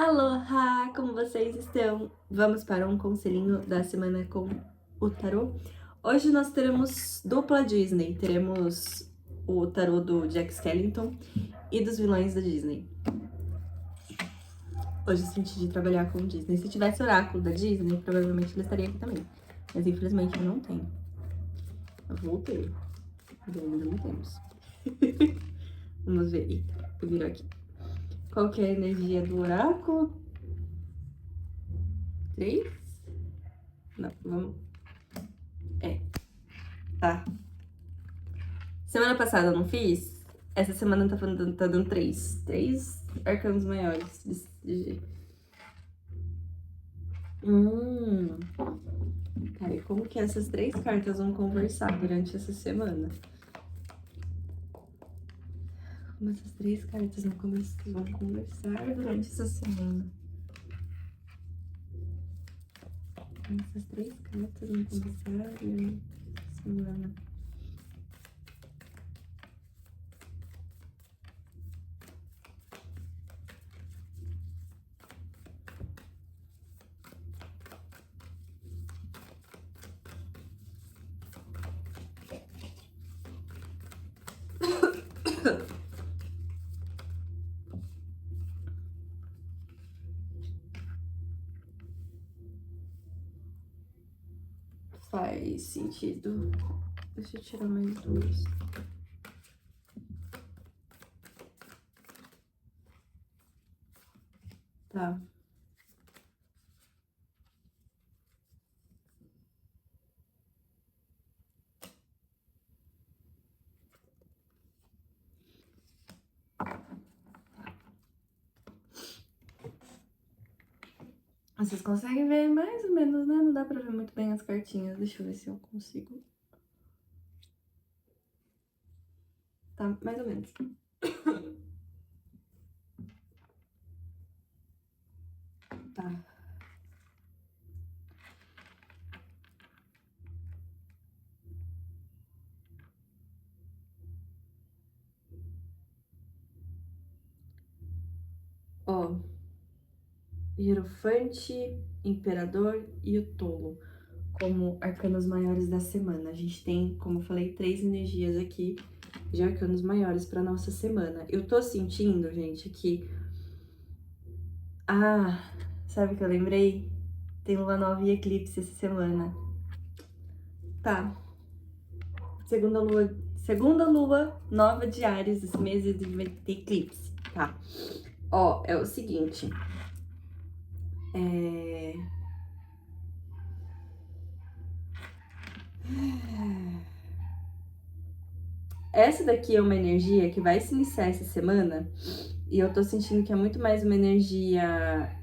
Aloha! Como vocês estão? Vamos para um conselhinho da semana com o tarô. Hoje nós teremos dupla Disney. Teremos o tarô do Jack Skellington e dos vilões da Disney. Hoje eu senti de trabalhar com Disney. Se tivesse oráculo da Disney, provavelmente ele estaria aqui também. Mas infelizmente não tem. Eu voltei. Ainda não temos. Vamos ver. Eita, eu viro aqui. Qual que é a energia do oráculo? 3? Não, vamos... Tá. Semana passada eu não fiz. Essa semana tá dando 3. 3 arcanos maiores. Tá, e como que essas 3 cartas vão conversar durante essa semana? Como essas 3 cartas vão conversar durante essa semana? Como essas 3 cartas vão conversar durante essa semana? Faz sentido. Deixa eu tirar mais 2. Tá. Vocês conseguem ver mais ou menos, né? Não dá pra ver muito bem as cartinhas. Deixa eu ver se eu consigo. Tá, mais ou menos. Tá. Ó. Hierofante, Imperador e o Tolo, como arcanos maiores da semana. A gente tem, como eu falei, 3 energias aqui de arcanos maiores para nossa semana. Eu tô sentindo, gente, que... sabe o que eu lembrei? Tem lua nova e eclipse essa semana. Tá. Segunda lua nova de Áries, esse mês vai ter eclipse, tá? Ó, é o seguinte... Essa daqui é uma energia que vai se iniciar essa semana e eu tô sentindo que é muito mais uma energia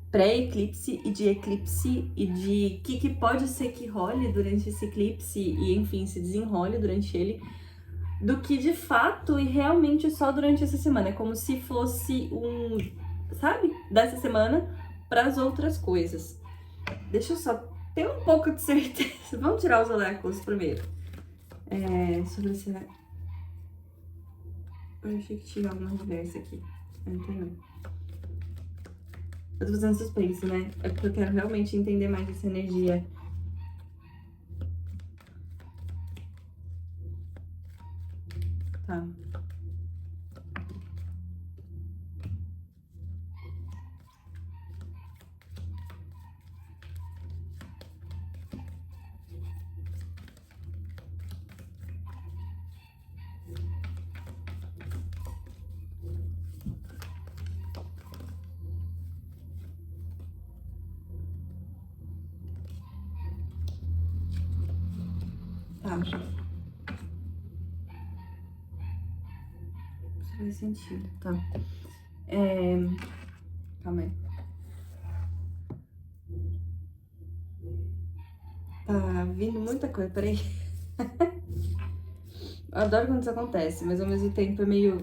pré-eclipse e de eclipse e de que pode ser que role durante esse eclipse e, enfim, se desenrole durante ele, do que de fato e realmente só durante essa semana. É como se fosse sabe, dessa semana para as outras coisas. Deixa eu só ter um pouco de certeza. Vamos tirar os oráculos primeiro. Sobre esse... Eu achei que tinha alguma reversa aqui. Entendeu? Eu tô fazendo suspense, né? É porque eu quero realmente entender mais essa energia. Tá. Tá. Isso faz sentido, tá. Calma aí. Tá vindo muita coisa, peraí. Eu adoro quando isso acontece, mas ao mesmo tempo é meio...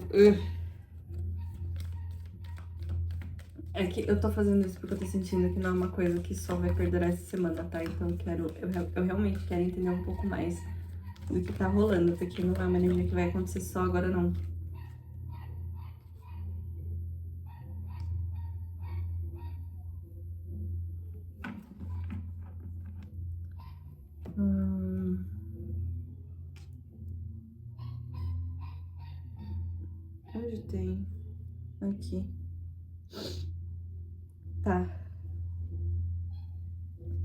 É que eu tô fazendo isso porque eu tô sentindo que não é uma coisa que só vai perdurar essa semana, tá? Então eu realmente quero entender um pouco mais do que tá rolando, porque não é uma energia que vai acontecer só agora, não. Onde tem? Aqui. Tá.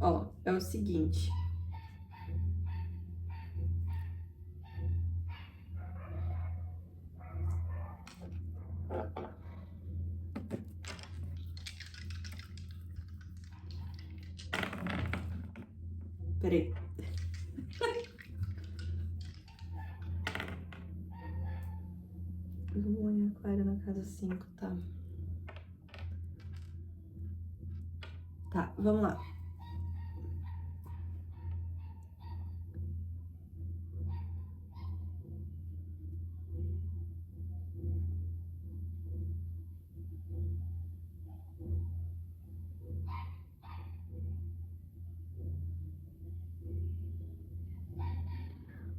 Ó, é o seguinte. Peraí. Lua em Aquário na casa 5, tá? Tá, vamos lá.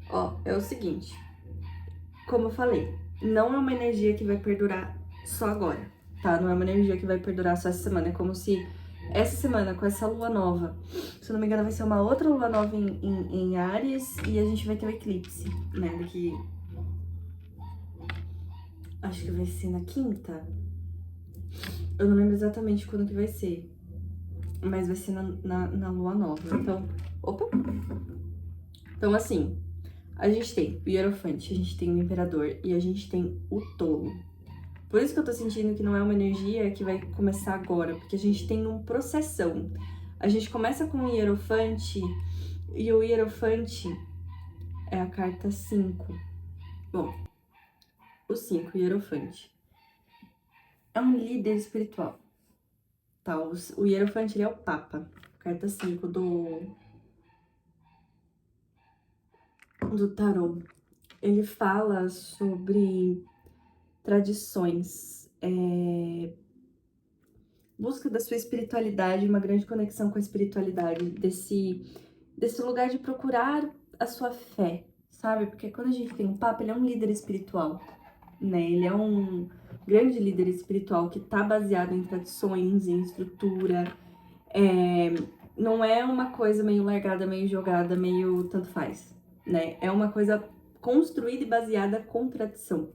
Ó, é o seguinte. Como eu falei, não é uma energia que vai perdurar só agora, tá? Não é uma energia que vai perdurar só essa semana. É como se essa semana, com essa lua nova, se eu não me engano, vai ser uma outra lua nova em Áries e a gente vai ter o eclipse, né? Daqui. Acho que vai ser na quinta. Eu não lembro exatamente quando que vai ser. Mas vai ser na lua nova. Então. Opa! Então, assim. A gente tem o Hierofante, a gente tem o Imperador e a gente tem o Tolo. Por isso que eu tô sentindo que não é uma energia que vai começar agora, porque a gente tem um processão. A gente começa com o Hierofante e o Hierofante é a carta 5. Bom, o 5, o Hierofante, é um líder espiritual. Tá? O Hierofante, ele é o Papa. Carta 5 do tarô. Ele fala sobre tradições, busca da sua espiritualidade, uma grande conexão com a espiritualidade, desse lugar de procurar a sua fé, sabe? Porque quando a gente tem um Papa, ele é um líder espiritual, né? Ele é um grande líder espiritual que tá baseado em tradições, em estrutura, não é uma coisa meio largada, meio jogada, meio tanto faz, né? É uma coisa construída e baseada com tradição.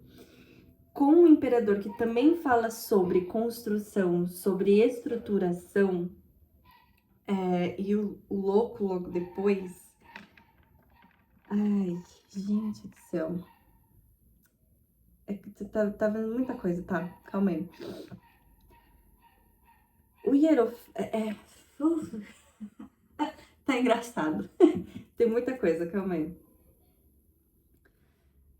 Com o Imperador, que também fala sobre construção, sobre estruturação, e o louco logo depois. Ai, gente do céu. É que você tá vendo muita coisa, tá? Calma aí. O tá engraçado. Tem muita coisa, calma aí.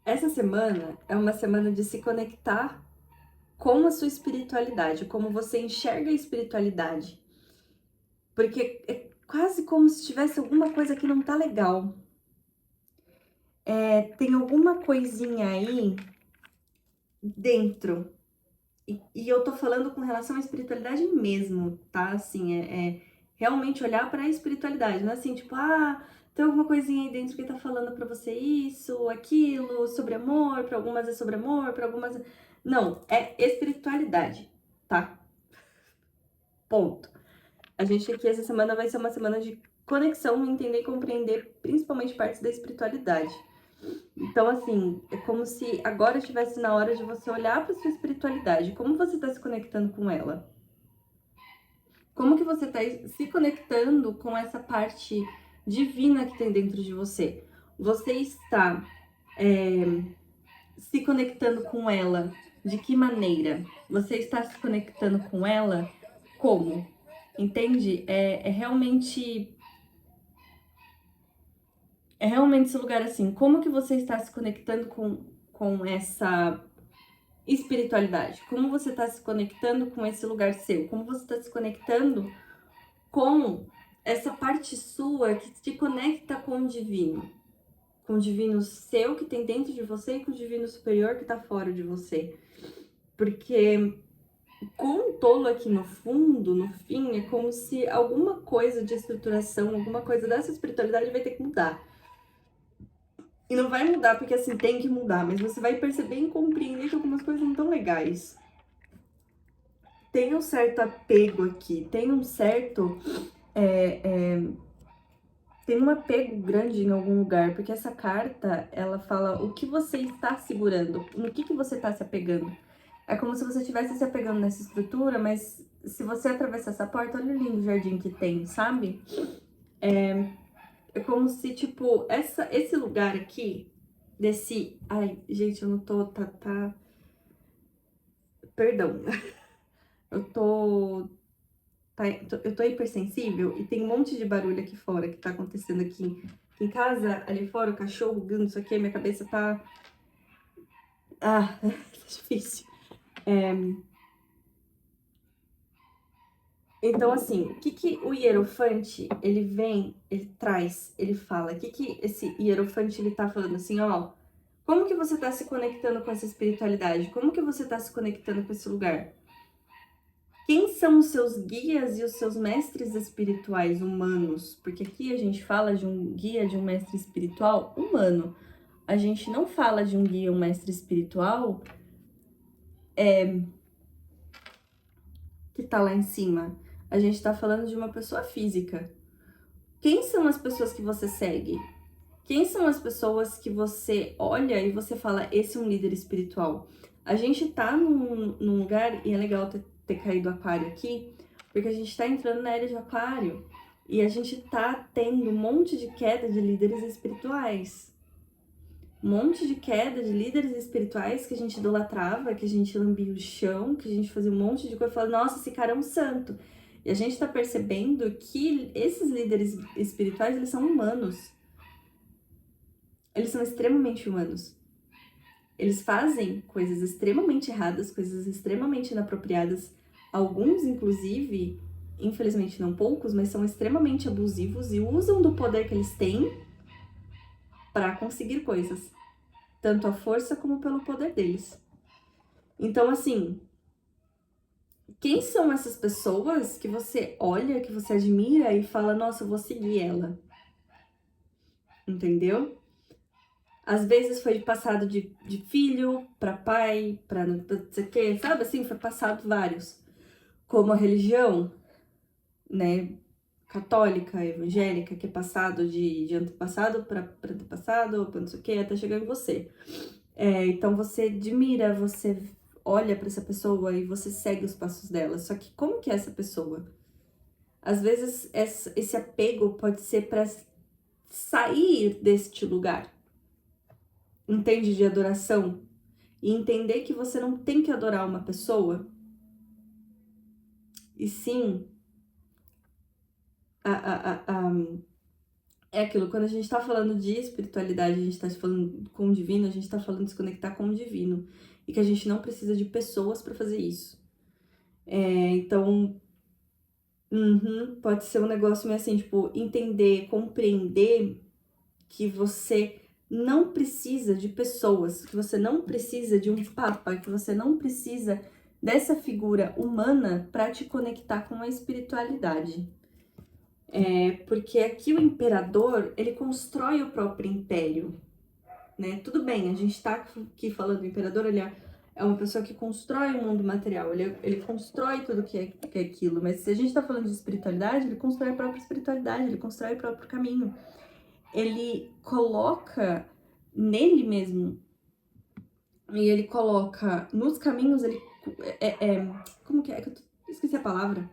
Essa semana é uma semana de se conectar com a sua espiritualidade, como você enxerga a espiritualidade. Porque é quase como se tivesse alguma coisa que não tá legal. Tem alguma coisinha aí dentro. E eu tô falando com relação à espiritualidade mesmo, tá? Assim, realmente olhar para a espiritualidade, não é assim, tipo, tem alguma coisinha aí dentro que tá falando para você isso, aquilo, sobre amor, para algumas é sobre amor, para algumas. Não, é espiritualidade, tá? Ponto. A gente aqui essa semana vai ser uma semana de conexão, entender e compreender principalmente partes da espiritualidade. Então, assim, é como se agora estivesse na hora de você olhar para sua espiritualidade. Como você está se conectando com ela? Como que você está se conectando com essa parte divina que tem dentro de você? Você está se conectando com ela de que maneira? Você está se conectando com ela como? Entende? É realmente esse lugar assim. Como que você está se conectando com essa espiritualidade? Como você está se conectando com esse lugar seu? Como você está se conectando com essa parte sua que te conecta com o divino? Com o divino seu que tem dentro de você e com o divino superior que está fora de você. Porque com o tolo aqui no fundo, no fim, é como se alguma coisa de estruturação, alguma coisa dessa espiritualidade vai ter que mudar. E não vai mudar porque assim tem que mudar, mas você vai perceber e compreender que algumas coisas não estão legais. Tem um certo apego aqui, tem um certo. Tem um apego grande em algum lugar, porque essa carta ela fala o que você está segurando, no que você está se apegando. É como se você estivesse se apegando nessa estrutura, mas se você atravessar essa porta, olha o lindo jardim que tem, sabe? É como se, tipo, esse lugar aqui, desse... Ai, gente, eu não tô... Perdão. Eu tô... eu tô hipersensível e tem um monte de barulho aqui fora que tá acontecendo aqui em casa, ali fora, o cachorro, o isso aqui, minha cabeça tá... Ah, tá difícil. Então, assim, o que que o hierofante, ele vem, ele traz, ele fala, o que que esse hierofante, ele tá falando assim, ó, como que você tá se conectando com essa espiritualidade? Como que você tá se conectando com esse lugar? Quem são os seus guias e os seus mestres espirituais humanos? Porque aqui a gente fala de um guia, de um mestre espiritual humano. A gente não fala de um guia, um mestre espiritual que tá lá em cima. A gente tá falando de uma pessoa física. Quem são as pessoas que você segue? Quem são as pessoas que você olha e você fala, esse é um líder espiritual? A gente tá num lugar, e é legal ter caído aquário aqui, porque a gente tá entrando na era de aquário, e a gente tá tendo um monte de queda de líderes espirituais. Um monte de queda de líderes espirituais que a gente idolatrava, que a gente lambia o chão, que a gente fazia um monte de coisa e falava, nossa, esse cara é um santo. E a gente tá percebendo que esses líderes espirituais, eles são humanos. Eles são extremamente humanos. Eles fazem coisas extremamente erradas, coisas extremamente inapropriadas. Alguns, inclusive, infelizmente não poucos, mas são extremamente abusivos e usam do poder que eles têm para conseguir coisas. Tanto a força como pelo poder deles. Então, assim, quem são essas pessoas que você olha, que você admira e fala, nossa, eu vou seguir ela? Entendeu? Às vezes foi passado de filho para pai, para não sei o que, sabe assim? Foi passado vários. Como a religião, né? Católica, evangélica, que é passado de antepassado para antepassado, para não sei o que, até chegar em você. Então você admira, você olha para essa pessoa e você segue os passos dela. Só que como que é essa pessoa? Às vezes esse apego pode ser para sair deste lugar. Entende? De adoração. E entender que você não tem que adorar uma pessoa. E sim, é aquilo, quando a gente tá falando de espiritualidade, a gente tá falando com o divino, a gente tá falando de se conectar com o divino. E que a gente não precisa de pessoas para fazer isso. Então, pode ser um negócio meio assim, tipo, entender, compreender que você não precisa de pessoas, que você não precisa de um papa, que você não precisa dessa figura humana para te conectar com a espiritualidade. Porque aqui o imperador, ele constrói o próprio império, né? Tudo bem, a gente tá aqui falando do imperador, ele é uma pessoa que constrói o mundo material, ele constrói tudo que é aquilo, mas se a gente tá falando de espiritualidade, ele constrói a própria espiritualidade, ele constrói o próprio caminho. Ele coloca nele mesmo, e ele coloca nos caminhos, ele como que é que eu esqueci a palavra?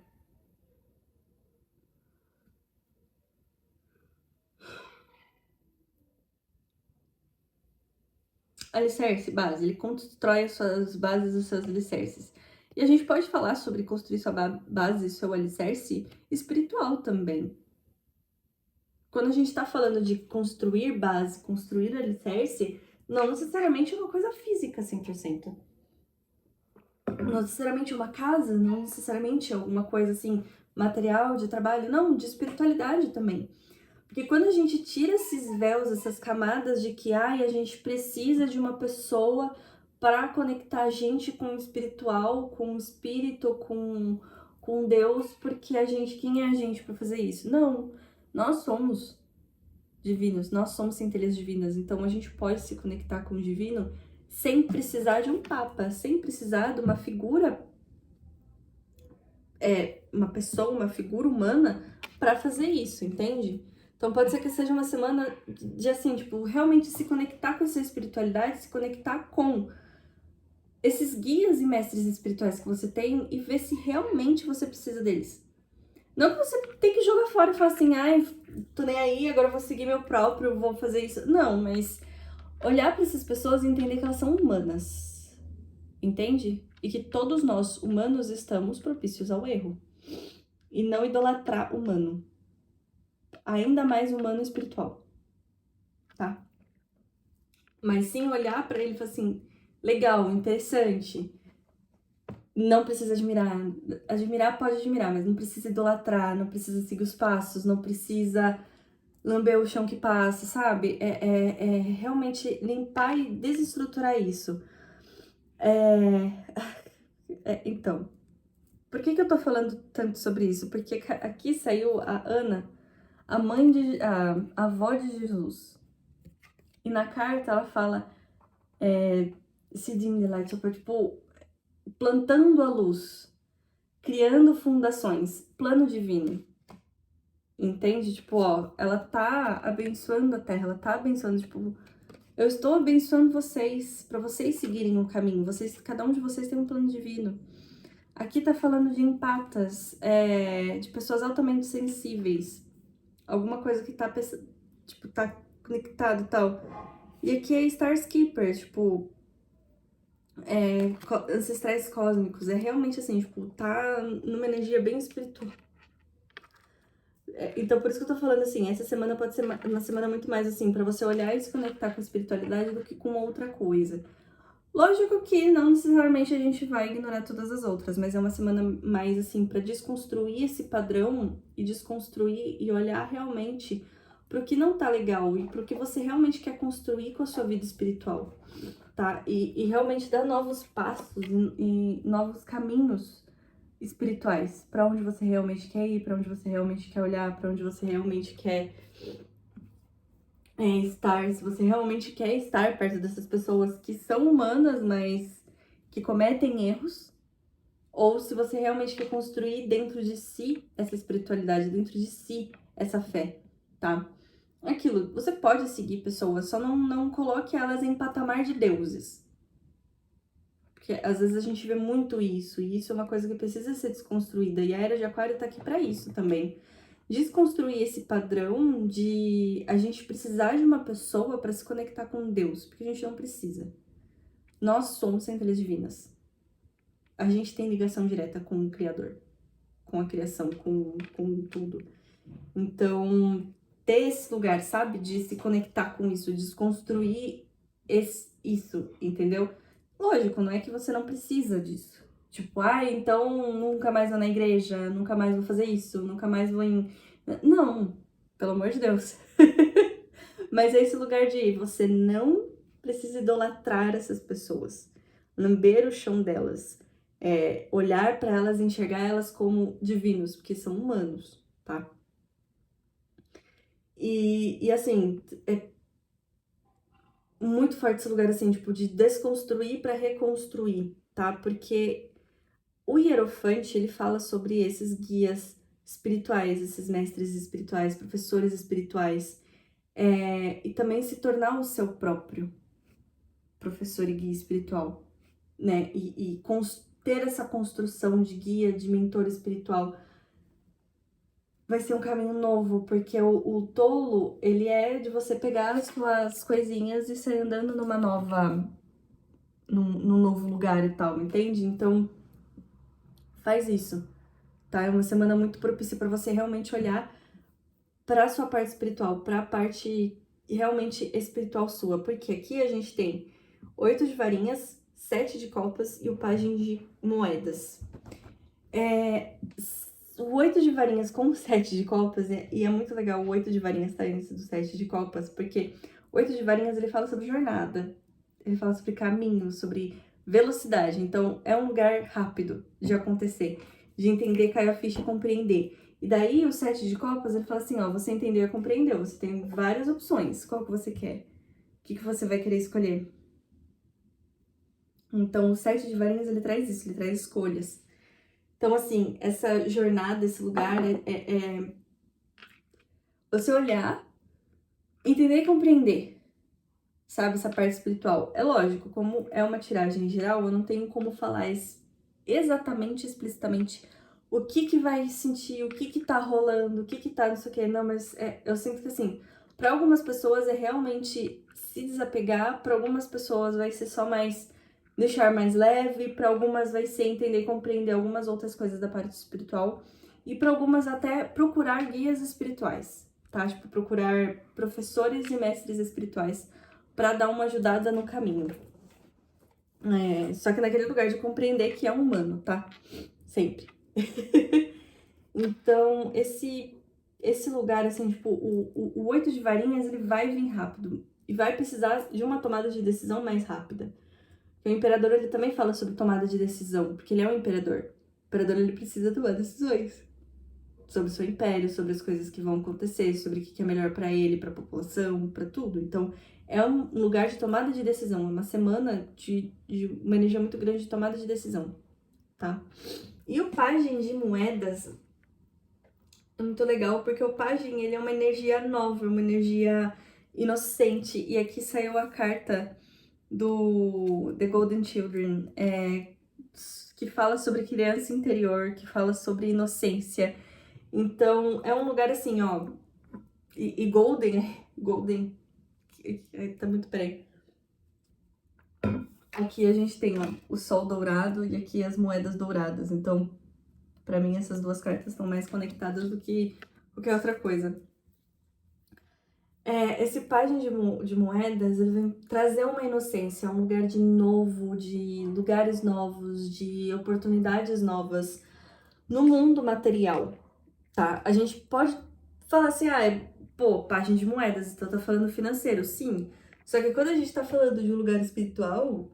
Alicerce, base. Ele constrói as suas bases, os seus alicerces. E a gente pode falar sobre construir sua base, seu alicerce espiritual também. Quando a gente está falando de construir base, construir alicerce, não necessariamente é uma coisa física 100%. Não necessariamente uma casa, não necessariamente alguma coisa assim, material, de trabalho, não, de espiritualidade também. Porque quando a gente tira esses véus, essas camadas de que a gente precisa de uma pessoa para conectar a gente com o espiritual, com o espírito, com Deus, porque quem é a gente para fazer isso? Não, nós somos divinos, nós somos centelhas divinas, então a gente pode se conectar com o divino sem precisar de um papa, sem precisar de uma figura, uma pessoa, uma figura humana para fazer isso, entende? Então pode ser que seja uma semana de assim, tipo, realmente se conectar com a sua espiritualidade, se conectar com esses guias e mestres espirituais que você tem e ver se realmente você precisa deles. Não que você tem que jogar fora e falar assim, ai, tô nem aí, agora eu vou seguir meu próprio, vou fazer isso. Não, mas olhar para essas pessoas e entender que elas são humanas. Entende? E que todos nós, humanos, estamos propícios ao erro. E não idolatrar humano. Ainda mais humano espiritual. Tá? Mas sim olhar para ele e falar assim, legal, interessante. Não precisa admirar. Admirar pode admirar, mas não precisa idolatrar, não precisa seguir os passos, não precisa lamber o chão que passa, sabe? É realmente limpar e desestruturar isso. Então, por que eu tô falando tanto sobre isso? Porque aqui saiu a Ana, a avó de Jesus. E na carta ela fala, seeding the light, tipo, plantando a luz, criando fundações, plano divino. Entende? Tipo, ó, ela tá abençoando a terra, ela tá abençoando, tipo, eu estou abençoando vocês, para vocês seguirem o caminho. Vocês, cada um de vocês tem um plano divino. Aqui tá falando de empatas, de pessoas altamente sensíveis. Alguma coisa que tá, tipo, tá conectado e tal. E aqui é Star Keeper, tipo, ancestrais cósmicos. É realmente assim, tipo, tá numa energia bem espiritual. Então, por isso que eu tô falando assim, essa semana pode ser uma semana muito mais assim, pra você olhar e se conectar com a espiritualidade do que com outra coisa. Lógico que não necessariamente a gente vai ignorar todas as outras, mas é uma semana mais assim pra desconstruir esse padrão e desconstruir e olhar realmente pro que não tá legal e pro que você realmente quer construir com a sua vida espiritual, tá? E realmente dar novos passos e novos caminhos espirituais, pra onde você realmente quer ir, pra onde você realmente quer olhar, pra onde você realmente quer estar, se você realmente quer estar perto dessas pessoas que são humanas, mas que cometem erros, ou se você realmente quer construir dentro de si essa espiritualidade, dentro de si essa fé, tá? Aquilo, você pode seguir pessoas, só não coloque elas em patamar de deuses. Porque às vezes a gente vê muito isso, e isso é uma coisa que precisa ser desconstruída, e a Era de Aquário tá aqui pra isso também. Desconstruir esse padrão de a gente precisar de uma pessoa para se conectar com Deus, porque a gente não precisa. Nós somos centelhas divinas. A gente tem ligação direta com o Criador, com a criação, com tudo. Então, ter esse lugar, sabe, de se conectar com isso, desconstruir isso, entendeu? Lógico, não é que você não precisa disso. Tipo, então nunca mais vou na igreja, nunca mais vou fazer isso, nunca mais vou em. Não, pelo amor de Deus. Mas é esse lugar de você não precisa idolatrar essas pessoas, lamber o chão delas, olhar para elas, enxergar elas como divinos, porque são humanos, tá? E assim, é muito forte esse lugar, assim, tipo, de desconstruir para reconstruir, tá? Porque o Hierofante, ele fala sobre esses guias espirituais, esses mestres espirituais, professores espirituais, e também se tornar o seu próprio professor e guia espiritual, né? E ter essa construção de guia, de mentor espiritual, vai ser um caminho novo, porque o tolo, ele é de você pegar as suas coisinhas e sair andando num novo lugar e tal, entende? Então, faz isso, tá? É uma semana muito propícia para você realmente olhar para sua parte espiritual, para a parte realmente espiritual sua, porque aqui a gente tem 8 de varinhas, 7 de copas e o pajem de moedas. O 8 de varinhas com o 7 de copas, e é muito legal o 8 de varinhas estar antes do 7 de copas, porque o 8 de varinhas ele fala sobre jornada, ele fala sobre caminho, sobre velocidade, então é um lugar rápido de acontecer, de entender, cair a ficha e compreender. E daí o 7 de copas ele fala assim, ó, você entendeu e compreendeu, você tem várias opções, qual que você quer? O que você vai querer escolher? Então o 7 de varinhas ele traz isso, ele traz escolhas. Então, assim, essa jornada, esse lugar você olhar, entender e compreender. sabe? Essa parte espiritual. É lógico, como é uma tiragem geral, eu não tenho como falar exatamente, explicitamente o que que vai sentir, o que tá rolando, o que tá não sei o que. Não, mas eu sinto que assim, para algumas pessoas é realmente se desapegar, para algumas pessoas vai ser só mais deixar mais leve, para algumas vai ser entender e compreender algumas outras coisas da parte espiritual e para algumas até procurar guias espirituais, tá? Tipo, procurar professores e mestres espirituais para dar uma ajudada no caminho. Só que naquele lugar de compreender que é humano, tá? Sempre. Então, esse lugar, assim, tipo, o 8 de varinhas, ele vai vir rápido. E vai precisar de uma tomada de decisão mais rápida. O imperador, ele também fala sobre tomada de decisão, porque ele é um imperador. O imperador, ele precisa tomar decisões. Sobre o seu império, sobre as coisas que vão acontecer, sobre o que é melhor pra ele, pra população, pra tudo. Então, é um lugar de tomada de decisão. É uma semana de uma energia muito grande de tomada de decisão, tá? E o pajem de moedas é muito legal, porque o pajem, ele é uma energia nova, uma energia inocente. E aqui saiu a carta do The Golden Children, que fala sobre criança interior, que fala sobre inocência. Então, é um lugar assim, ó, e Golden, tá muito, peraí. Aqui a gente tem, ó, o sol dourado e aqui as moedas douradas. Então, pra mim, essas duas cartas estão mais conectadas do que qualquer outra coisa. Esse pajem de moedas, ele vem trazer uma inocência, um lugar de novo, de lugares novos, de oportunidades novas no mundo material, tá? A gente pode falar assim, pô, pajem de moedas, então tá falando financeiro, sim. Só que quando a gente tá falando de um lugar espiritual,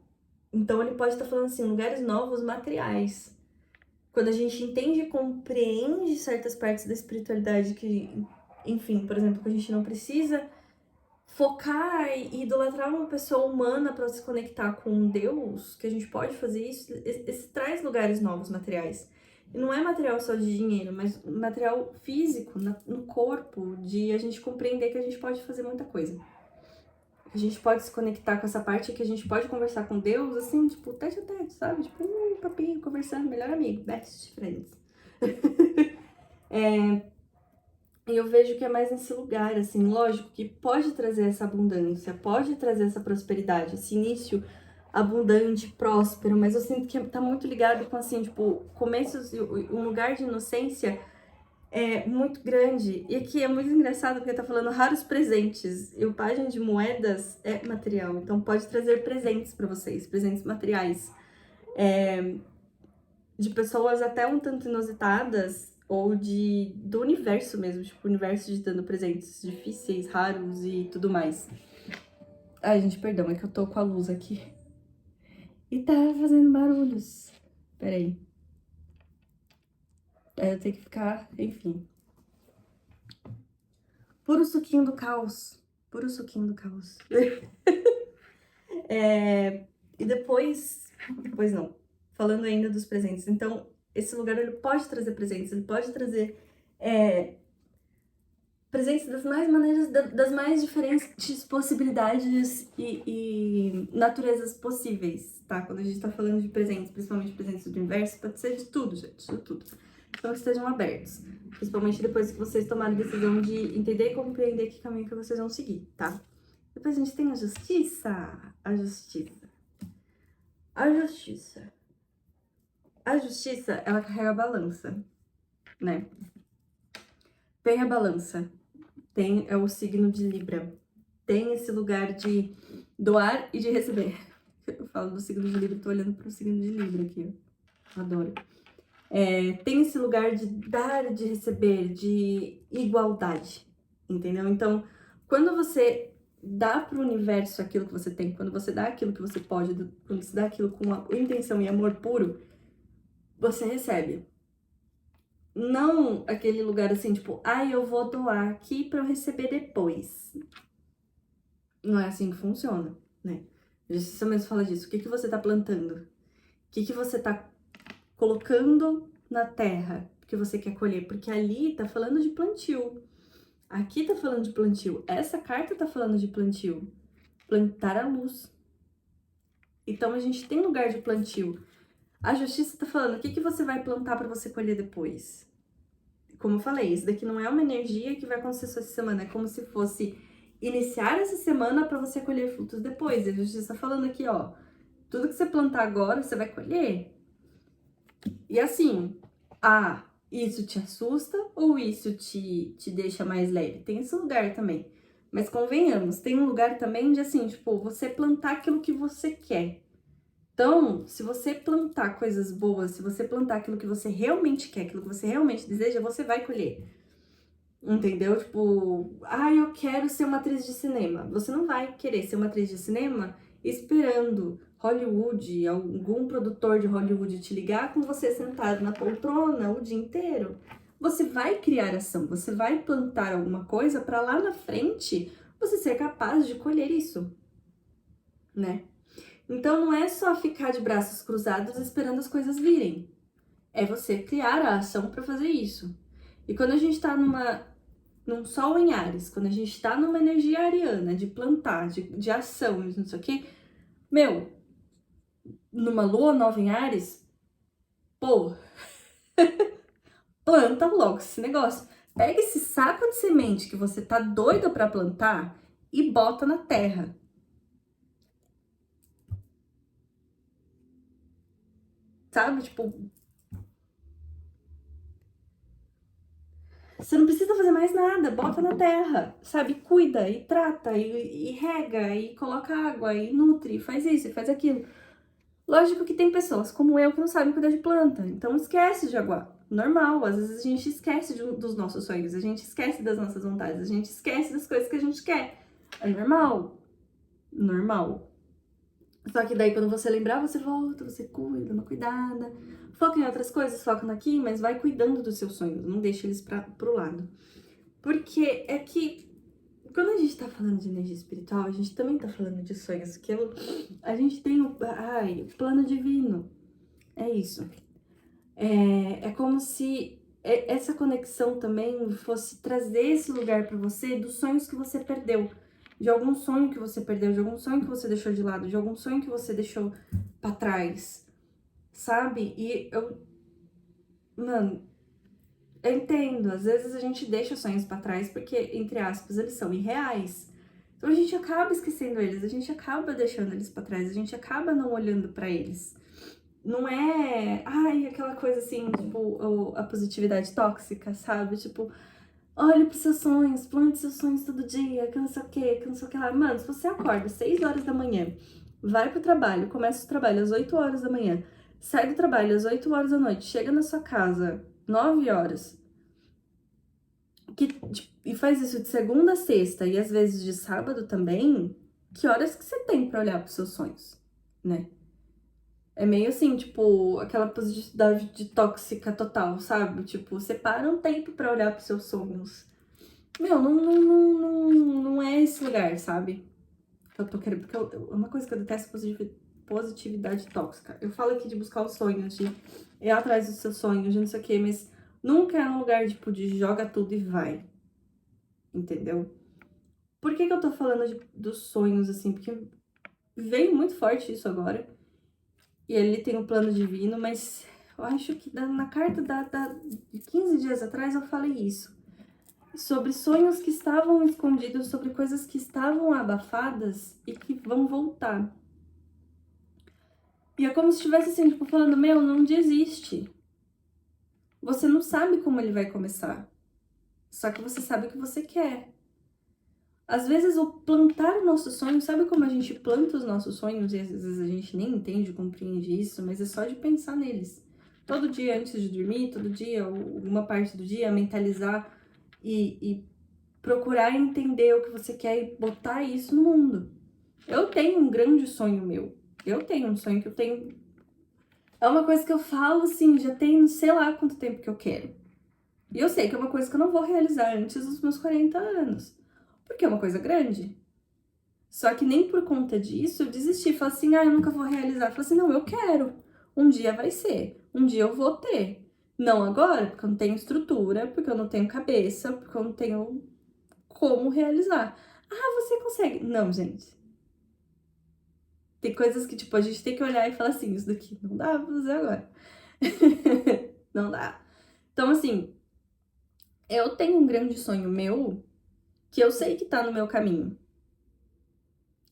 então ele pode estar falando assim, lugares novos materiais. Quando a gente entende e compreende certas partes da espiritualidade que, enfim, por exemplo, que a gente não precisa focar e idolatrar uma pessoa humana para se conectar com Deus, que a gente pode fazer isso, esse traz lugares novos materiais. E não é material só de dinheiro, mas material físico, no corpo, de a gente compreender que a gente pode fazer muita coisa. A gente pode se conectar com essa parte que a gente pode conversar com Deus, assim, tipo, tete a tete, sabe? Tipo, papinho, conversando, melhor amigo, best friends. E eu vejo que é mais nesse lugar, assim, lógico que pode trazer essa abundância, pode trazer essa prosperidade, esse início abundante, próspero, mas eu sinto que tá muito ligado com, assim, tipo, começos, um lugar de inocência muito grande. E aqui é muito engraçado porque tá falando raros presentes. E o pajem de moedas é material, então pode trazer presentes para vocês, presentes materiais. De pessoas até um tanto inusitadas ou do universo mesmo, tipo, o universo de dando presentes difíceis, raros e tudo mais. Ai, gente, perdão, é que eu tô com a luz aqui. E tá fazendo barulhos. Peraí. Eu tenho que ficar, enfim. Puro suquinho do caos. Puro suquinho do caos. E depois não. Falando ainda dos presentes. Então, esse lugar, ele pode trazer presentes. Ele pode trazer presentes das mais maneiras, das mais diferentes possibilidades e naturezas possíveis, tá? Quando a gente tá falando de presentes, principalmente presentes do universo, pode ser de tudo, gente, de tudo. Então, estejam abertos. Principalmente depois que vocês tomarem a decisão de entender e compreender que caminho que vocês vão seguir, tá? Depois a gente tem a justiça. A justiça. A justiça. A justiça, ela carrega a balança, né? Tem a balança. É o signo de Libra. Tem esse lugar de doar e de receber. Eu falo do signo de Libra, tô olhando pro signo de Libra aqui, ó. Adoro. Tem esse lugar de dar e de receber, de igualdade, entendeu? Então, quando você dá pro universo aquilo que você tem, quando você dá aquilo que você pode, quando você dá aquilo com intenção e amor puro, você recebe. Não aquele lugar assim, tipo, eu vou doar aqui pra eu receber depois. Não é assim que funciona, né? A justiça mesmo fala disso. O que você tá plantando? O que você tá colocando na terra que você quer colher? Porque ali tá falando de plantio. Aqui tá falando de plantio. Essa carta tá falando de plantio. plantar a luz. Então a gente tem lugar de plantio. A justiça tá falando, o que que você vai plantar para você colher depois? Como eu falei, isso daqui não é uma energia que vai acontecer essa semana, é como se fosse iniciar essa semana para você colher frutos depois. A justiça tá falando aqui, ó, tudo que você plantar agora, você vai colher. E assim, isso te assusta ou isso te deixa mais leve? Tem esse lugar também. Mas convenhamos, tem um lugar também de assim, tipo, você plantar aquilo que você quer. Então, se você plantar coisas boas, se você plantar aquilo que você realmente quer, aquilo que você realmente deseja, você vai colher. Entendeu? Tipo, eu quero ser uma atriz de cinema. Você não vai querer ser uma atriz de cinema esperando Hollywood, algum produtor de Hollywood te ligar com você sentado na poltrona o dia inteiro. Você vai criar ação, você vai plantar alguma coisa para lá na frente você ser capaz de colher isso, né? Então não é só ficar de braços cruzados esperando as coisas virem. É você criar a ação para fazer isso. E quando a gente tá num sol em Áries, quando a gente tá numa energia ariana de plantar, de ação, não sei o quê, numa lua nova em Áries, pô, planta logo esse negócio. Pega esse saco de semente que você tá doido para plantar e bota na terra. Sabe? Tipo, você não precisa fazer mais nada, bota na terra, sabe? Cuida e trata e rega e coloca água e nutre, e faz isso e faz aquilo. Lógico que tem pessoas como eu que não sabem cuidar de planta, então esquece de aguar. Normal, às vezes a gente esquece dos nossos sonhos, a gente esquece das nossas vontades, a gente esquece das coisas que a gente quer. É normal. Normal. Só que daí quando você lembrar, você volta, você cuida, uma cuidada. Foca em outras coisas, foca aqui, mas vai cuidando dos seus sonhos, não deixa eles pro lado. Porque é que quando a gente tá falando de energia espiritual, a gente também tá falando de sonhos, que a gente tem o plano divino. É isso. É como se essa conexão também fosse trazer esse lugar para você dos sonhos que você perdeu. De algum sonho que você perdeu, de algum sonho que você deixou de lado, de algum sonho que você deixou para trás, sabe? Mano, eu entendo, às vezes a gente deixa os sonhos para trás porque, entre aspas, eles são irreais. Então a gente acaba esquecendo eles, a gente acaba deixando eles para trás, a gente acaba não olhando para eles. Não é, aquela coisa assim, tipo, a positividade tóxica, sabe? Tipo, olhe pros seus sonhos, plante seus sonhos todo dia, que não sei o que não sei o que lá. Mano, se você acorda às 6 horas da manhã, vai pro trabalho, começa o trabalho às 8 horas da manhã, sai do trabalho às 8 horas da noite, chega na sua casa 9 horas, e faz isso de segunda a sexta e às vezes de sábado também, que horas que você tem pra olhar pros seus sonhos, né? É meio assim, tipo, aquela positividade tóxica total, sabe? Tipo, separa um tempo pra olhar pros seus sonhos. Não é esse lugar, sabe? Que eu tô querendo. Porque uma coisa que eu detesto é positividade tóxica. Eu falo aqui de buscar os sonhos, de ir atrás dos seus sonhos, de não sei o quê, mas nunca é um lugar, tipo, de joga tudo e vai. Entendeu? Por que eu tô falando dos sonhos, assim? Porque veio muito forte isso agora. E ele tem um plano divino, mas eu acho que na carta de 15 dias atrás eu falei isso. Sobre sonhos que estavam escondidos, sobre coisas que estavam abafadas e que vão voltar. E é como se estivesse assim, tipo, falando, não desiste. Você não sabe como ele vai começar. Só que você sabe o que você quer. Às vezes, o plantar o nosso sonho, sabe como a gente planta os nossos sonhos e às vezes a gente nem entende, compreende isso, mas é só de pensar neles. Todo dia antes de dormir, todo dia, uma parte do dia, mentalizar e procurar entender o que você quer e botar isso no mundo. Eu tenho um grande sonho meu. Eu tenho um sonho que eu tenho. É uma coisa que eu falo assim, já tem sei lá quanto tempo que eu quero. E eu sei que é uma coisa que eu não vou realizar antes dos meus 40 anos. Porque é uma coisa grande. Só que nem por conta disso eu desisti. Falei assim, eu nunca vou realizar. Falei assim, não, eu quero. Um dia vai ser. Um dia eu vou ter. Não agora, porque eu não tenho estrutura, porque eu não tenho cabeça, porque eu não tenho como realizar. Você consegue. Não, gente. Tem coisas que, tipo, a gente tem que olhar e falar assim, isso daqui não dá pra fazer agora. Não dá. Então, assim, eu tenho um grande sonho meu que eu sei que tá no meu caminho.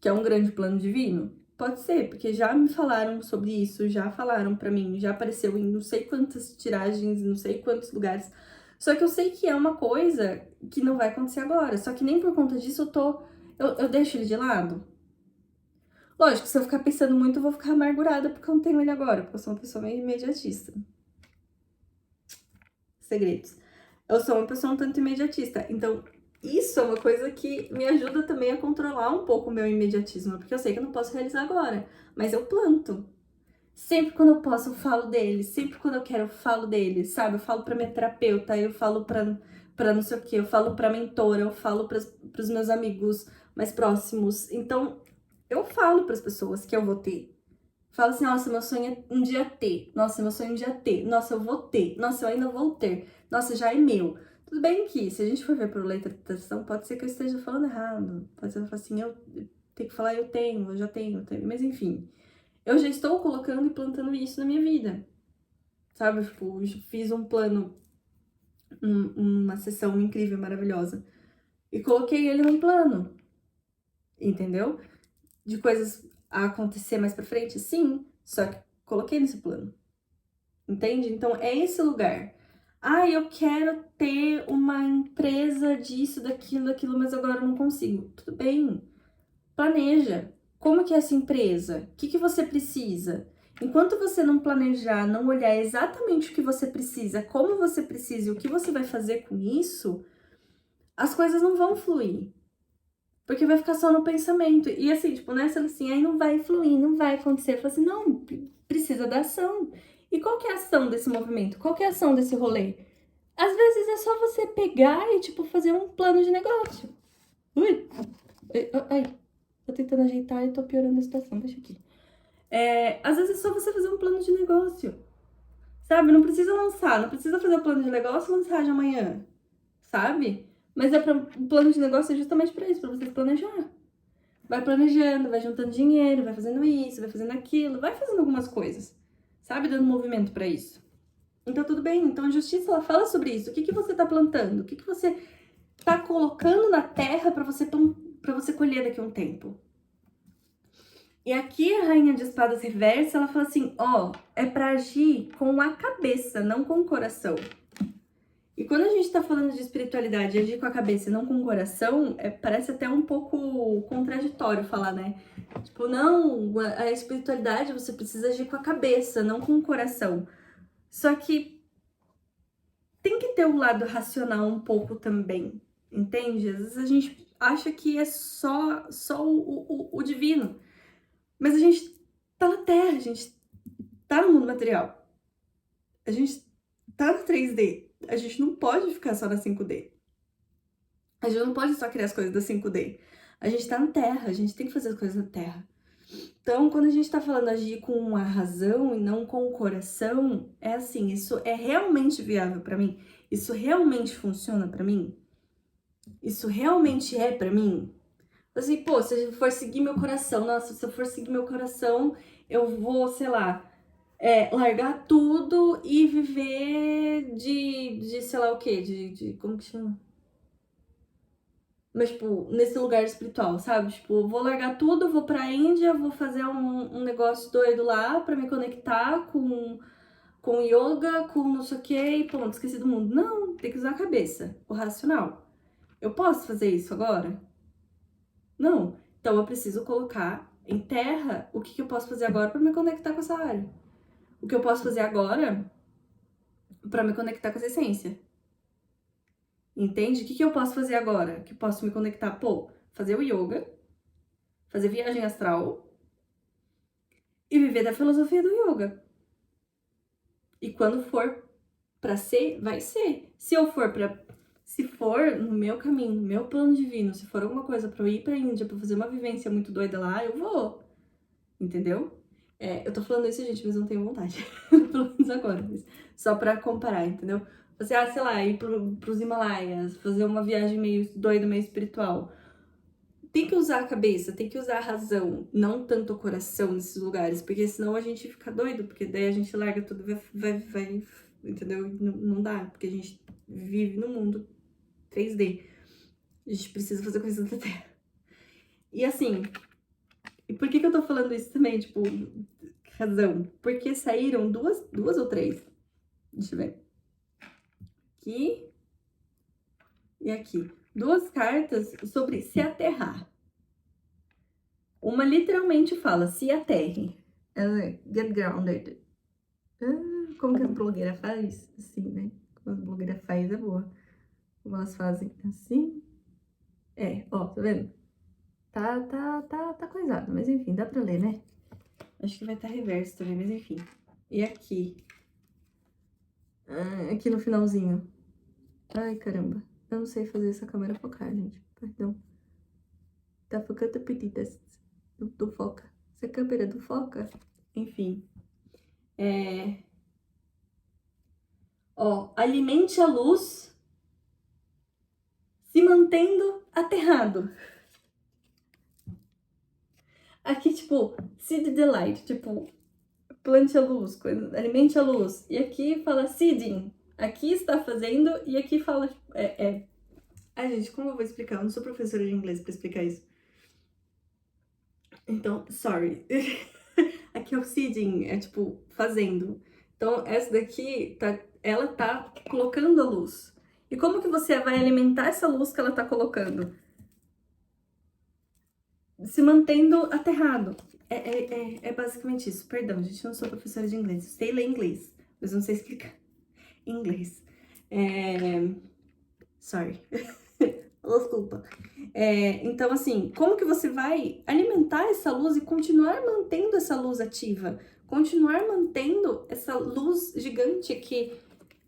Que é um grande plano divino? Pode ser, porque já me falaram sobre isso, já falaram pra mim, já apareceu em não sei quantas tiragens, não sei quantos lugares. Só que eu sei que é uma coisa que não vai acontecer agora. Só que nem por conta disso eu deixo ele de lado. Lógico, se eu ficar pensando muito, eu vou ficar amargurada porque eu não tenho ele agora, porque eu sou uma pessoa meio imediatista. Segredos. Eu sou uma pessoa um tanto imediatista. Então, isso é uma coisa que me ajuda também a controlar um pouco o meu imediatismo, porque eu sei que eu não posso realizar agora, mas eu planto. Sempre quando eu posso, eu falo dele. Sempre quando eu quero, eu falo dele, sabe? Eu falo pra minha terapeuta, eu falo pra não sei o quê, eu falo pra mentora, eu falo pros meus amigos mais próximos. Então, eu falo pras pessoas que eu vou ter. Falo assim, nossa, meu sonho é um dia ter. Nossa, meu sonho é um dia ter. Nossa, eu vou ter. Nossa, eu ainda vou ter. Nossa, já é meu. Tudo bem que, se a gente for ver por letra de tradução, pode ser que eu esteja falando errado. Pode ser que eu fale assim, eu tenho que falar eu tenho, eu já tenho, eu tenho. Mas enfim, eu já estou colocando e plantando isso na minha vida. Sabe, tipo, eu fiz um plano, uma sessão incrível, maravilhosa. E coloquei ele num plano. Entendeu? De coisas a acontecer mais pra frente, sim. Só que coloquei nesse plano. Entende? Então, é esse lugar. Ah, eu quero ter uma empresa disso, daquilo, mas agora eu não consigo. Tudo bem. Planeja. Como que é essa empresa? O que você precisa? Enquanto você não planejar, não olhar exatamente o que você precisa, como você precisa e o que você vai fazer com isso, as coisas não vão fluir. Porque vai ficar só no pensamento. E assim, tipo, nessa assim, aí não vai fluir, não vai acontecer. Eu falo assim, não, precisa da ação. E qual que é a ação desse movimento? Qual que é a ação desse rolê? Às vezes é só você pegar e, tipo, fazer um plano de negócio. Ui! Ai, tô tentando ajeitar e tô piorando a situação, deixa aqui. Às vezes é só você fazer um plano de negócio. Sabe? Não precisa lançar, não precisa fazer o plano de negócio e lançar de amanhã. Sabe? Mas o plano de negócio é justamente pra isso, pra você se planejar. Vai planejando, vai juntando dinheiro, vai fazendo isso, vai fazendo aquilo, vai fazendo algumas coisas, sabe? Dando movimento pra isso. Então, tudo bem. Então, a justiça, ela fala sobre isso. O que você tá plantando? O que você tá colocando na terra pra você colher daqui a um tempo? E aqui a Rainha de Espadas reversa, ela fala assim, ó, é pra agir com a cabeça, não com o coração. E quando a gente tá falando de espiritualidade, agir com a cabeça e não com o coração, parece até um pouco contraditório falar, né? Tipo, não, a espiritualidade você precisa agir com a cabeça, não com o coração. Só que tem que ter um lado racional um pouco também, entende? Às vezes a gente acha que é só o divino. Mas a gente tá na Terra, a gente tá no mundo material. A gente tá no 3D. A gente não pode ficar só na 5D. A gente não pode só criar as coisas da 5D. A gente tá na Terra, a gente tem que fazer as coisas na Terra. Então, quando a gente tá falando agir com a razão e não com o coração, é assim, isso é realmente viável pra mim? Isso realmente funciona pra mim? Isso realmente é pra mim? Assim, pô, se eu for seguir meu coração, nossa, se eu for seguir meu coração, eu vou, sei lá, largar tudo e viver de sei lá o quê, como que chama? Mas, tipo, nesse lugar espiritual, sabe? Tipo, vou largar tudo, vou pra Índia, vou fazer um negócio doido lá pra me conectar com yoga, com não sei o que, e pronto, esqueci do mundo. Não, tem que usar a cabeça, o racional. Eu posso fazer isso agora? Não. Então eu preciso colocar em terra o que eu posso fazer agora pra me conectar com essa área. O que eu posso fazer agora pra me conectar com essa essência. Entende? O que eu posso fazer agora? Que posso me conectar? Pô, fazer o yoga, fazer viagem astral e viver da filosofia do yoga. E quando for pra ser, vai ser. Se for no meu caminho, no meu plano divino, se for alguma coisa pra eu ir pra Índia, pra fazer uma vivência muito doida lá, eu vou. Entendeu? Eu tô falando isso, gente, mas eu não tenho vontade. Pelo menos agora. Mas só pra comparar, entendeu? Você, sei lá, ir pros Himalaias, fazer uma viagem meio doida, meio espiritual. tem que usar a cabeça, tem que usar a razão, não tanto o coração nesses lugares, porque senão a gente fica doido, porque daí a gente larga tudo, vai, entendeu? Não dá, porque a gente vive no mundo 3D. A gente precisa fazer coisas da Terra. E assim, e por que eu tô falando isso também? Tipo, razão. Porque saíram duas ou três. Deixa eu ver. Aqui e aqui. Duas cartas sobre se aterrar. Uma literalmente fala, se aterre. Get grounded. Como que as blogueiras fazem? Assim, né? Como as blogueiras fazem é boa. Como elas fazem assim. Ó, tá vendo? Tá coisado, mas enfim, dá pra ler, né? Acho que vai estar reverso também, mas enfim. E aqui? Aqui no finalzinho. Ai, caramba. Eu não sei fazer essa câmera focar, gente. Perdão. Tá focando pedidas. Do foca. Essa câmera do foca. Enfim. Ó, alimente a luz se mantendo aterrado. Aqui, tipo, seed the light, tipo, plante a luz, alimente a luz. E aqui fala seeding. Aqui está fazendo e aqui fala, Ai, gente, como eu vou explicar? Eu não sou professora de inglês pra explicar isso. Então, sorry. Aqui é o seeding, é tipo, fazendo. Então, essa daqui, ela tá colocando a luz. E como que você vai alimentar essa luz que ela tá colocando? Se mantendo aterrado. É basicamente isso. Perdão, gente, eu não sou professora de inglês. Eu sei ler inglês, mas eu não sei explicar inglês. Sorry. Desculpa. Então, assim, como que você vai alimentar essa luz e continuar mantendo essa luz ativa? Continuar mantendo essa luz gigante que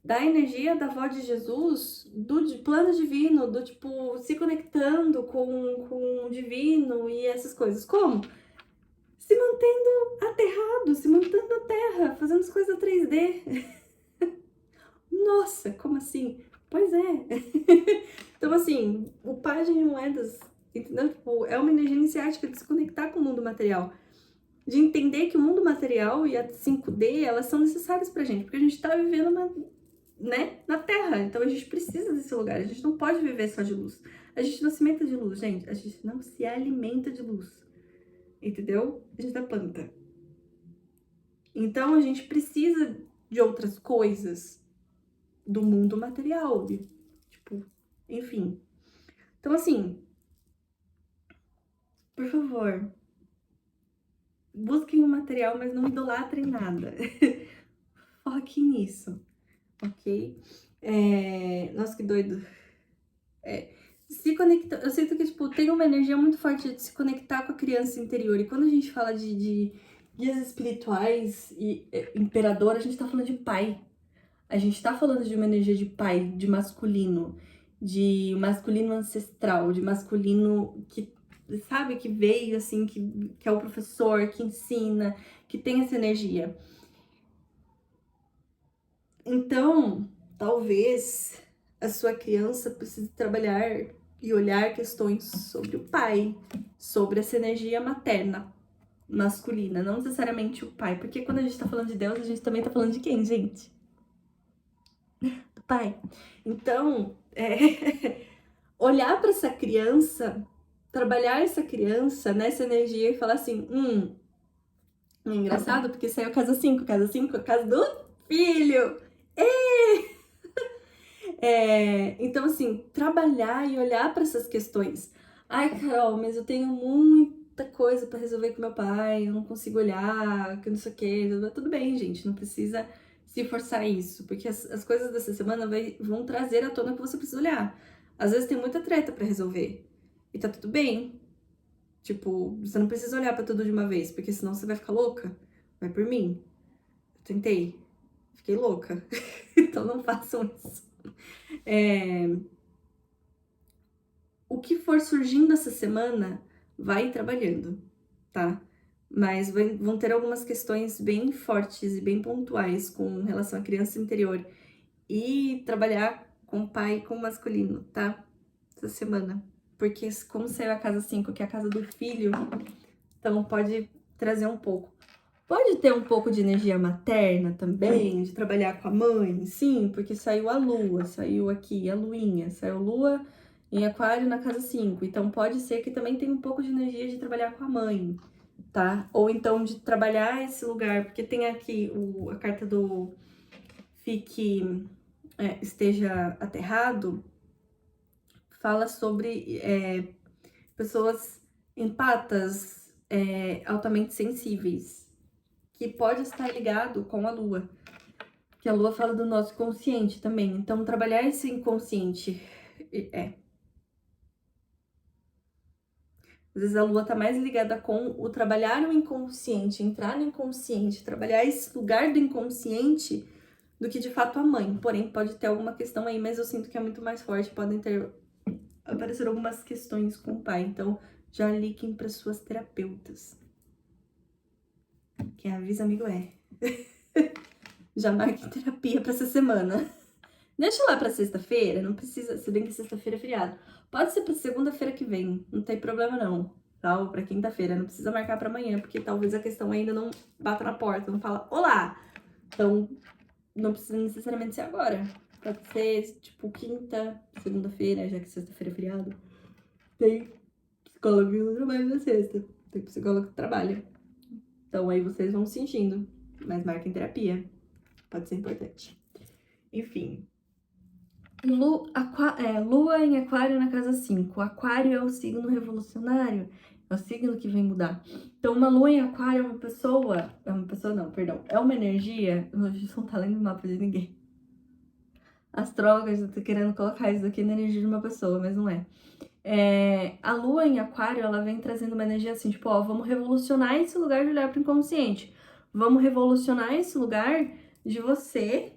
da energia da voz de Jesus, do plano divino, do tipo, se conectando com o divino e essas coisas. Como? Se mantendo aterrado, se mantendo na terra, fazendo as coisas 3D. Nossa, como assim? Pois é. Então, assim, o par de moedas, entendeu? Tipo, é uma energia iniciática de se conectar com o mundo material. De entender que o mundo material e a 5D, elas são necessárias pra gente, porque a gente tá vivendo na Terra. Então, a gente precisa desse lugar. A gente não pode viver só de luz. A gente não se alimenta de luz, gente. A gente não se alimenta de luz. Entendeu? A gente é planta. Então, a gente precisa de outras coisas do mundo material. Tipo, enfim. Então, assim, por favor, busquem o material, mas não idolatrem nada. Foquem nisso, ok? Nossa, que doido. Se conectar, eu sinto que, tipo, tem uma energia muito forte de se conectar com a criança interior. E quando a gente fala de guias espirituais e imperador, a gente tá falando de pai. A gente tá falando de uma energia de pai, de masculino ancestral, de masculino que, sabe, que veio, assim, que é o professor, que ensina, que tem essa energia. Então, talvez a sua criança precise trabalhar e olhar questões sobre o pai, sobre essa energia materna, masculina, não necessariamente o pai, porque quando a gente tá falando de Deus, a gente também tá falando de quem, gente? Do pai. Então, olhar para essa criança, trabalhar essa criança nessa energia e falar assim, é engraçado porque saiu casa 5, casa do filho. Então, assim, trabalhar e olhar para essas questões. Ai, Carol, mas eu tenho muita coisa para resolver com meu pai, eu não consigo olhar, que não sei o quê. Tudo bem, gente, não precisa se forçar isso, porque as coisas dessa semana vão trazer à tona que você precisa olhar. Às vezes tem muita treta para resolver e tá tudo bem. Tipo, você não precisa olhar para tudo de uma vez, porque senão você vai ficar louca. Vai por mim. Eu tentei, fiquei louca. Então não façam isso. O que for surgindo essa semana, vai trabalhando, tá? Mas vão ter algumas questões bem fortes e bem pontuais com relação à criança interior. E trabalhar com o pai e com o masculino, tá? Essa semana. porque como saiu a casa 5, que é a casa do filho, então pode trazer um pouco. Pode ter um pouco de energia materna também, de trabalhar com a mãe, sim, porque saiu a lua, saiu aqui a luinha, saiu lua em aquário na casa 5. Então pode ser que também tenha um pouco de energia de trabalhar com a mãe, tá? Ou então de trabalhar esse lugar, porque tem aqui a carta do fique, esteja aterrado, fala sobre pessoas empatas, altamente sensíveis, que pode estar ligado com a lua, que a lua fala do nosso consciente também. Então, trabalhar esse inconsciente às vezes a lua tá mais ligada com o trabalhar o inconsciente, entrar no inconsciente, trabalhar esse lugar do inconsciente do que de fato a mãe. Porém, pode ter alguma questão aí, mas eu sinto que é muito mais forte. Podem aparecer algumas questões com o pai. Então, já liguem para suas terapeutas. Quem avisa, amigo é. Já marque terapia para essa semana. Deixa lá pra sexta-feira, não precisa, se bem que sexta-feira é feriado. Pode ser pra segunda-feira que vem, não tem problema não, tá? Ou pra quinta-feira, não precisa marcar pra amanhã, porque talvez a questão ainda não bata na porta, não fala olá. Então, não precisa necessariamente ser agora. Pode ser, tipo, quinta, segunda-feira, já que sexta-feira é feriado. Tem psicólogo que não trabalha na sexta, tem psicólogo que trabalha. Então, aí vocês vão sentindo, mas marquem terapia, pode ser importante. Enfim. Lua em aquário na casa 5. Aquário é o signo revolucionário, é o signo que vem mudar. Então, uma lua em aquário é uma pessoa não, perdão, é uma energia, hoje não tá lendo o mapa de ninguém. Astrólogas, eu tô querendo colocar isso aqui na energia de uma pessoa, mas não é. A lua em aquário, ela vem trazendo uma energia assim, tipo, ó, vamos revolucionar esse lugar de olhar pro inconsciente. Vamos revolucionar esse lugar de você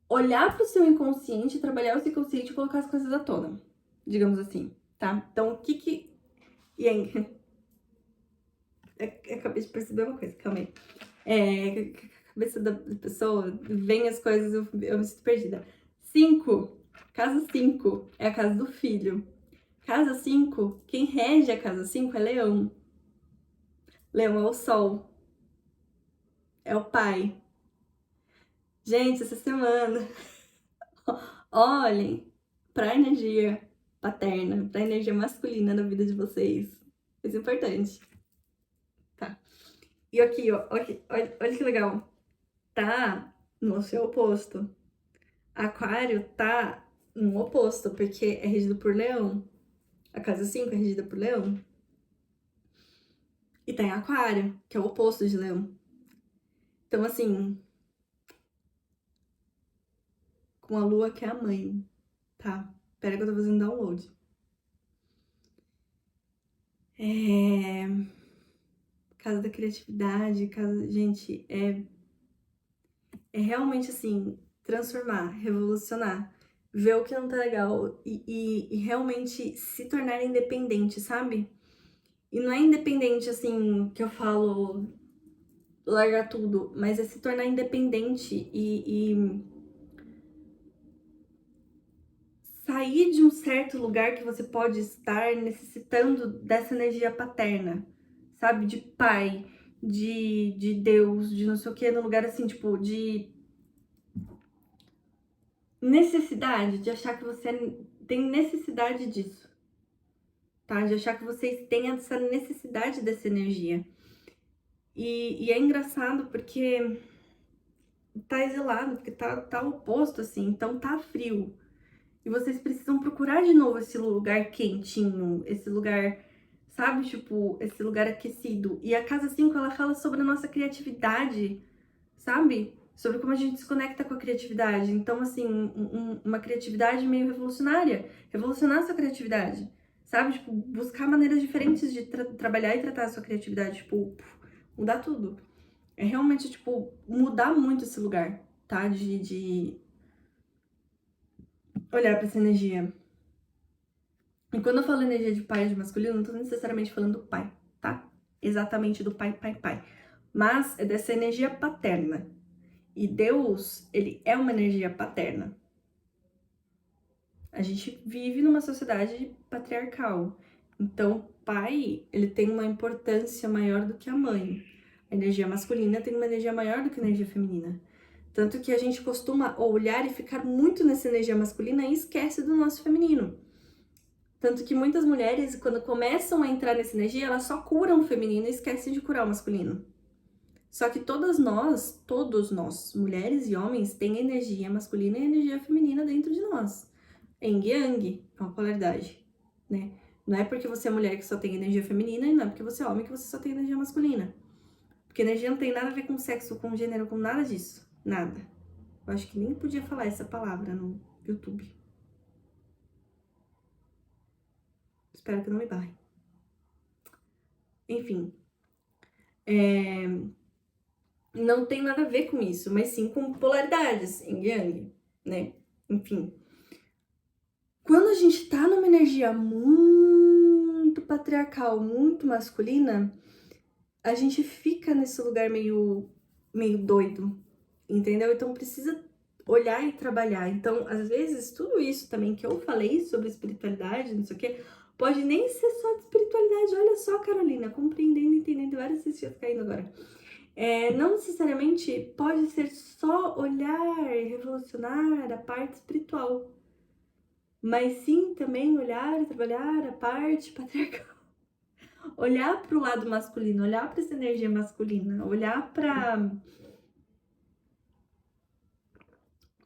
olhar para o seu inconsciente, trabalhar o seu inconsciente e colocar as coisas à tona, digamos assim, tá? Então, o que. E aí, acabei de perceber uma coisa, calma aí. A cabeça da pessoa, vem as coisas, eu me sinto perdida. 5, casa 5 é a casa do filho. Casa 5, quem rege a casa 5 é Leão. Leão é o sol, é o pai. Gente, essa semana, olhem pra energia paterna, pra energia masculina na vida de vocês. Isso é importante. Tá. E aqui, ó, olha que legal. Tá no seu oposto. Aquário tá no oposto, porque é regido por Leão. A casa 5 é regida por Leão. E tá em Aquário, que é o oposto de Leão. Então, assim, com a lua que é a mãe, tá? Pera que eu tô fazendo download. Casa da criatividade, casa... Gente, é realmente, assim, transformar, revolucionar. Ver o que não tá legal e realmente se tornar independente, sabe? E não é independente, assim, que eu falo largar tudo, mas é se tornar independente e sair de um certo lugar que você pode estar necessitando dessa energia paterna, sabe? De pai, de Deus, de não sei o que, no lugar assim, tipo, de necessidade, de achar que você tem necessidade disso, tá? De achar que vocês têm essa necessidade dessa energia. E é engraçado porque tá exilado, porque tá oposto, assim, então tá frio. E vocês precisam procurar de novo esse lugar quentinho, esse lugar, sabe, tipo, esse lugar aquecido. E a casa 5, ela fala sobre a nossa criatividade, sabe? Sobre como a gente se conecta com a criatividade. Então, assim, uma criatividade meio revolucionária. Revolucionar a sua criatividade, sabe? Tipo, buscar maneiras diferentes de trabalhar e tratar a sua criatividade. Tipo, mudar tudo. É realmente, tipo, mudar muito esse lugar, tá? De olhar pra essa energia. E quando eu falo energia de pai e de masculino, não tô necessariamente falando do pai, tá? Exatamente do pai, pai, pai. Mas é dessa energia paterna. E Deus, ele é uma energia paterna. A gente vive numa sociedade patriarcal. Então, o pai, ele tem uma importância maior do que a mãe. A energia masculina tem uma energia maior do que a energia feminina. Tanto que a gente costuma olhar e ficar muito nessa energia masculina e esquece do nosso feminino. Tanto que muitas mulheres, quando começam a entrar nessa energia, elas só curam o feminino e esquecem de curar o masculino. Só que todos nós, mulheres e homens, tem energia masculina e energia feminina dentro de nós. Yin e Yang, é uma polaridade, né? Não é porque você é mulher que só tem energia feminina e não é porque você é homem que você só tem energia masculina. Porque energia não tem nada a ver com sexo, com gênero, com nada disso. Nada. Eu acho que nem podia falar essa palavra no YouTube. Espero que não me barre. Enfim. Não tem nada a ver com isso, mas sim com polaridades, Yin e Yang, né? Enfim. Quando a gente tá numa energia muito patriarcal, muito masculina, a gente fica nesse lugar meio doido, entendeu? Então precisa olhar e trabalhar. Então, às vezes, tudo isso também que eu falei sobre espiritualidade, não sei o quê, pode nem ser só de espiritualidade. Olha só, Carolina, compreendendo, entendendo, várias ciências caindo agora. Não necessariamente pode ser só olhar e revolucionar a parte espiritual, mas sim também olhar e trabalhar a parte patriarcal. Olhar para o lado masculino, olhar para essa energia masculina, olhar para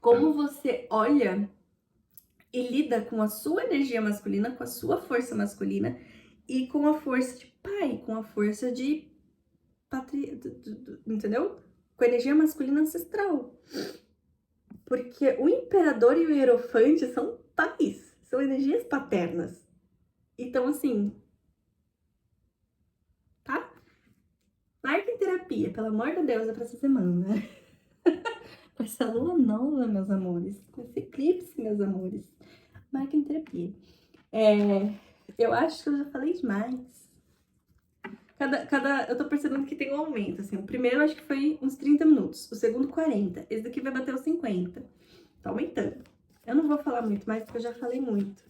como você olha e lida com a sua energia masculina, com a sua força masculina e com a força de pai, com a força de entendeu? Com a energia masculina ancestral. Porque o imperador e o hierofante são pais, são energias paternas. Então, assim, tá? Marca em terapia, pelo amor de Deus, é pra essa semana. Com essa lua nova, meus amores. Com esse eclipse, meus amores. Marca em terapia. Eu acho que eu já falei demais. Eu tô percebendo que tem um aumento, assim. O primeiro eu acho que foi uns 30 minutos. O segundo, 40. Esse daqui vai bater os 50. Tá aumentando. Eu não vou falar muito mais, porque eu já falei muito.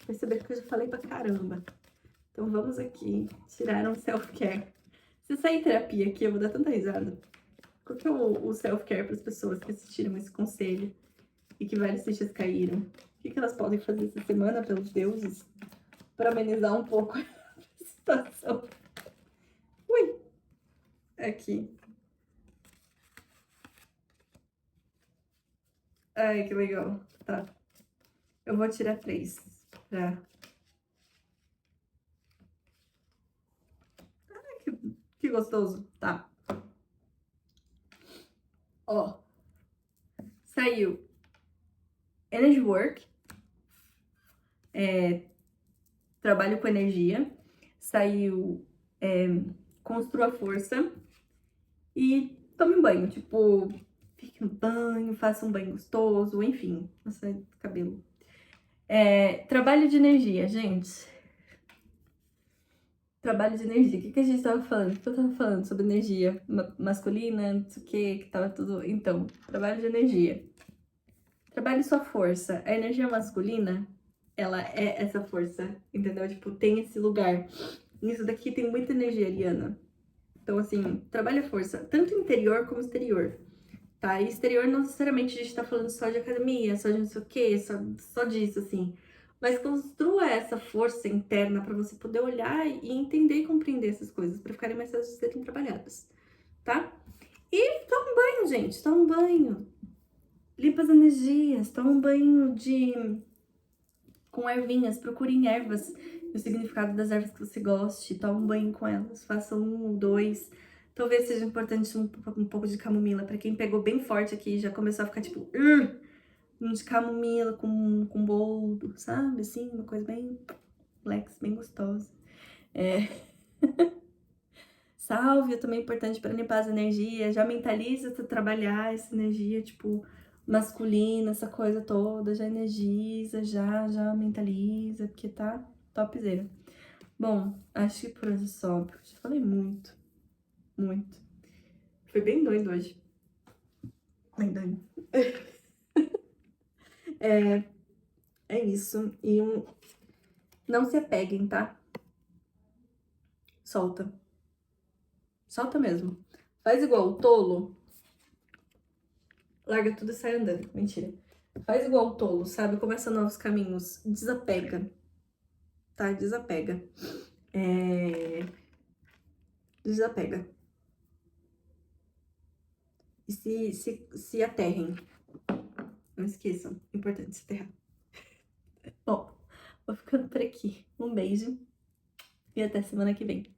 Perceber que eu já falei pra caramba. Então vamos aqui tirar um self-care. Se sair terapia aqui, eu vou dar tanta risada. Qual que é o self-care para as pessoas que assistiram esse conselho e que várias fichas caíram? O que elas podem fazer essa semana, pelos deuses, para amenizar um pouco a situação? Ui! Aqui. Ai, que legal. Tá. Eu vou tirar 3 pra... que gostoso. Tá. Ó. Saiu Energy Work. Trabalho com energia. Saiu Construa Força. E tome um banho. Tipo, fique no banho, faça um banho gostoso, enfim. Nossa, cabelo. Trabalho de energia, gente. Trabalho de energia. O que a gente tava falando? O que eu tava falando sobre energia masculina, não sei o que tava tudo... Então, trabalho de energia. Trabalhe sua força. A energia masculina, ela é essa força, entendeu? Tipo, tem esse lugar. Nisso daqui tem muita energia ariana. Então, assim, trabalhe a força, tanto interior como exterior, tá? E exterior não necessariamente a gente tá falando só de academia, só de não sei o que, só disso, assim. Mas construa essa força interna para você poder olhar e entender e compreender essas coisas, para ficarem mais fáceis de serem trabalhadas, tá? E toma um banho, gente, toma um banho. Limpa as energias, toma um banho com ervinhas, procurem ervas, o significado das ervas que você goste, toma um banho com elas, faça 1 ou 2. Talvez seja importante um pouco de camomila, para quem pegou bem forte aqui, já começou a ficar tipo, de camomila com boldo, sabe? Assim, uma coisa bem flex, bem gostosa. Sálvia também é importante para limpar as energias, já mentaliza para trabalhar essa energia, tipo, masculina, essa coisa toda, já energiza, já mentaliza, porque tá topzera. Bom, acho que por hoje só, porque eu já falei muito. Foi bem doido hoje. Bem doido. É isso. E não se apeguem, tá? Solta. Solta mesmo. Faz igual o tolo. Larga tudo e sai andando. Mentira. Faz igual o tolo, sabe? Começa novos caminhos. Desapega. Tá? Desapega. Desapega. E se aterrem. Não esqueçam. Importante se aterrar. Bom, vou ficando por aqui. Um beijo. E até semana que vem.